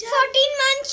14 months.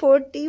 40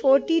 40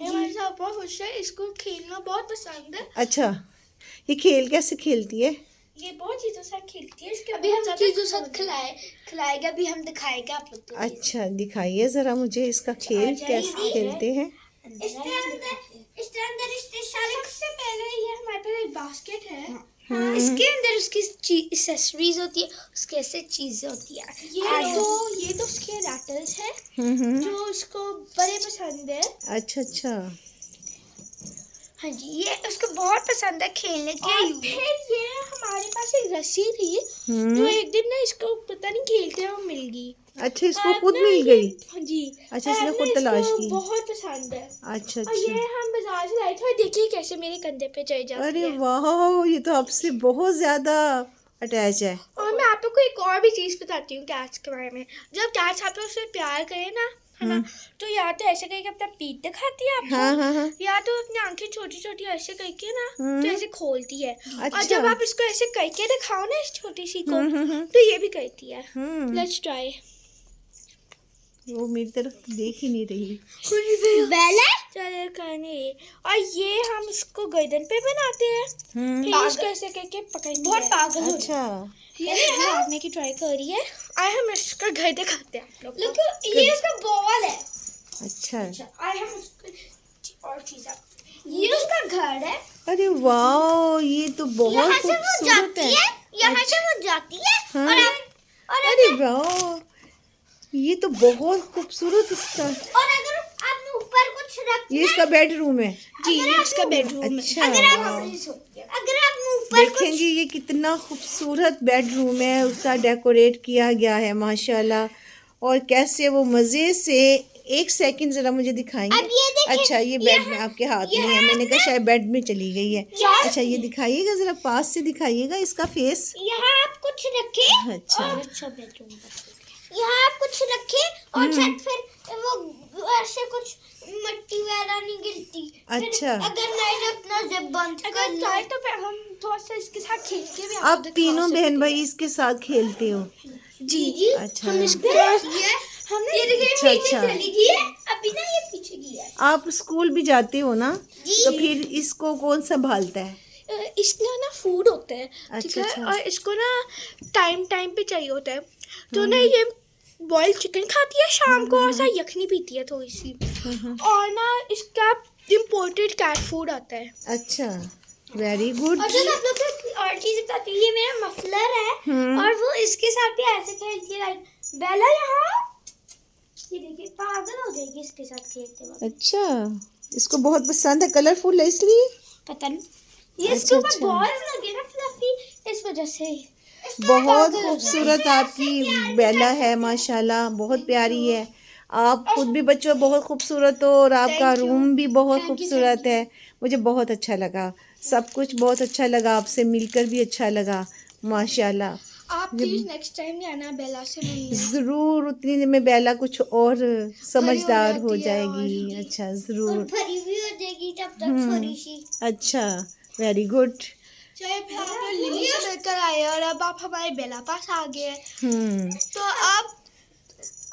हमारे साथ बहुत खुश है, इसको खेलना बहुत पसंद है। अच्छा, ये खेल कैसे खेलती है? ये बहुत चीजों से खेलती है, इसके अभी हम चीजों से खिलाएगा, अभी हम दिखाएगा आप लोग को। अच्छा, दिखाइए ज़रा मुझे इसका खेल कैसे खेलते हैं। इसके अंदर इसके सबसे पहले ये हमारे पास एक बास्केट है। इसके अंदर उसकी एक्सेसरीज होती है, उसके ऐसे चीजें होती है। ये तो उसके रैटल्स है जो उसको बड़े पसंद है। अच्छा अच्छा, हाँ जी, ये उसको बहुत पसंद है खेलने के लिए। फिर ये हमारे पास एक रस्सी थी जो एक दिन ना इसको पता नहीं खेलते हुए मिल गई। अच्छा, इसको खुद मिल गई? हाँ जी। अच्छा, इसने खुद तलाश की? बहुत पसंद है। अच्छा और ये अच्छा, हम बाजार से लाए थे, और देखिए कैसे मेरे कंधे पे चढ़ जाती अरे है। वाह, ये तो आपसे बहुत ज़्यादा अटैच है। और मैं आप लोग को एक और भी चीज़ बताती हूँ कैट्स के बारे में। जब कैट्स आप लोग से प्यार करें ना, है ना, तो या तो ऐसे करके अपना पीठ दिखाती है आपको, हाँ हाँ हाँ, या तो अपनी आंखें छोटी छोटी ऐसे करके ना तो ऐसे खोलती है। और अच्छा। जब आप इसको ऐसे करके दिखाओ ना इस छोटी सी को, तो ये भी करती है। Let's try. वो मेरी तरफ तो देख ही नहीं रही। चले करने। और ये हम इसको गर्दन पे बनाते हैं, फिर इसको ऐसे करके पकड़ते हैं। बहुत पागल हो अच्छा, ये भागने की ट्राई कर रही है। आए हम इसका घर दिखाते हैं आप लोग को। ये उसका बॉल है। अच्छा, आए हम उसको और चीज़, ये उसका घर है। अरे वाह, ये तो बहुत खूबसूरत है। यहाँ से वो जाती है। हाँ, अरे वाह, ये तो बहुत खूबसूरत इसका। और अगर आप ऊपर कुछ रख, ये इसका बेडरूम है? जी, ये इसका बेडरूम अच्छा, है। अगर आप ऊपर देखेंगे ये कितना खूबसूरत बेडरूम है, उसका डेकोरेट किया गया है माशाल्लाह। और कैसे वो मज़े से, एक सेकंड ज़रा मुझे दिखाएंगे। अब ये देखिए, अच्छा, ये बेड में आपके हाथ में है, मैंने कहा शायद बेड में चली गई है। अच्छा, ये दिखाइएगा ज़रा, पास से दिखाइएगा इसका फेस। यहाँ आप कुछ रखे। अच्छा, अच्छा बेडरूम, यहाँ आप कुछ रखे और छत फिर वो ऐसे कुछ मट्टी वगैरह नहीं गिरती। अच्छा, अगर नहीं अपना जब बंद कर लो तो फिर हम थोड़ा सा इसके साथ खेल के भी आप तीनों बहन भाई इसके साथ खेलते हो? जी। अच्छा, हम इसको हमने ये देखिए अच्छा, पीछे अच्छा। चली गई है, अभी ना ये पीछे गई है। आप स्कूल भी जाते हो ना, तो फिर इसको कौन संभालता है? इसका ना फूड होता है, ठीक अच्छा, है, अच्छा। और इसको ना टाइम पे चाहिए होता है। तो ना ये बॉइल्ड चिकन खाती है शाम को, और साथ यखनी पीती है थोड़ी सी। और ना इसका इम्पोर्टेड कैट फूड आता है। अच्छा, वेरी गुड। और जो आप लोग को और चीज बताती हूँ, ये मेरा मफलर है और वो इसके साथ भी ऐसे खेलती है। लाइक बेला यहाँ, ये देखिए पागल हो जाएगी इसके साथ खेलते वक्त। अच्छा, इसको बहुत पसंद है, कलरफुल है इसलिए। पता नहीं, ये इसके अच्छा, ऊपर अच्छा। बॉल्स लगे ना फ्लफी, इस वजह से। बहुत खूबसूरत आपकी बेला है माशाल्लाह, बहुत प्यारी है। आप खुद भी बच्चों बहुत खूबसूरत हो, और आपका रूम भी बहुत खूबसूरत है। मुझे बहुत अच्छा लगा, सब कुछ बहुत अच्छा लगा, आपसे मिलकर भी अच्छा लगा माशाल्लाह। आप प्लीज नेक्स्ट टाइम आना बेला से मिलने। ज़रूर, उतनी देर में बेला कुछ और समझदार हो जाती है जाएगी। अच्छा, ज़रूर। भरी भी हो जाएगी तब तक थोड़ी सी। अच्छा, वेरी गुड। चलिए फिर आप लिली से लेकर आए और अब आप हमारे बेला पास आ गए। तो अब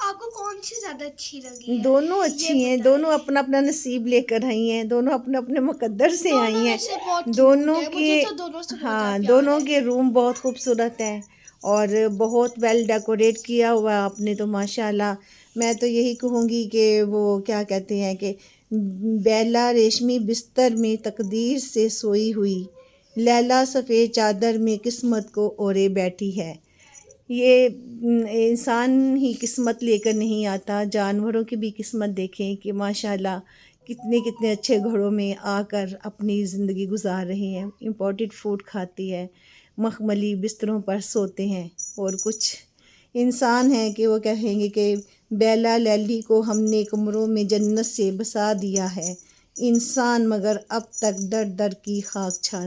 आपको कौन सी ज्यादा अच्छी लगी है? दोनों अच्छी हैं, दोनों अपना अपना नसीब लेकर आई हैं, दोनों अपने अपने मुकद्दर से आई हैं। वैसे बहुत दोनों cute है, के, मुझे तो दोनों से बहुत हाँ, ज्यादा दोनों प्यार के रूम बहुत खूबसूरत हैं और बहुत वेल डेकोरेट किया हुआ है आपने तो माशाल्लाह। मैं तो यही कहूँगी कि वो क्या कहते हैं कि बेला रेशमी बिस्तर में तकदीर से सोई हुई, लैला सफ़ेद चादर में किस्मत को ओढ़े बैठी है। ये इंसान ही किस्मत लेकर नहीं आता, जानवरों की भी किस्मत देखें कि माशाल्लाह कितने कितने अच्छे घरों में आकर अपनी ज़िंदगी गुजार रहे हैं। इम्पोर्टेड फूड खाती है, मखमली बिस्तरों पर सोते हैं। और कुछ इंसान हैं कि वो कहेंगे कि बेला लैली को हमने कमरों में जन्नत से बसा दिया है, इंसान मगर अब तक दर दर की खाक छान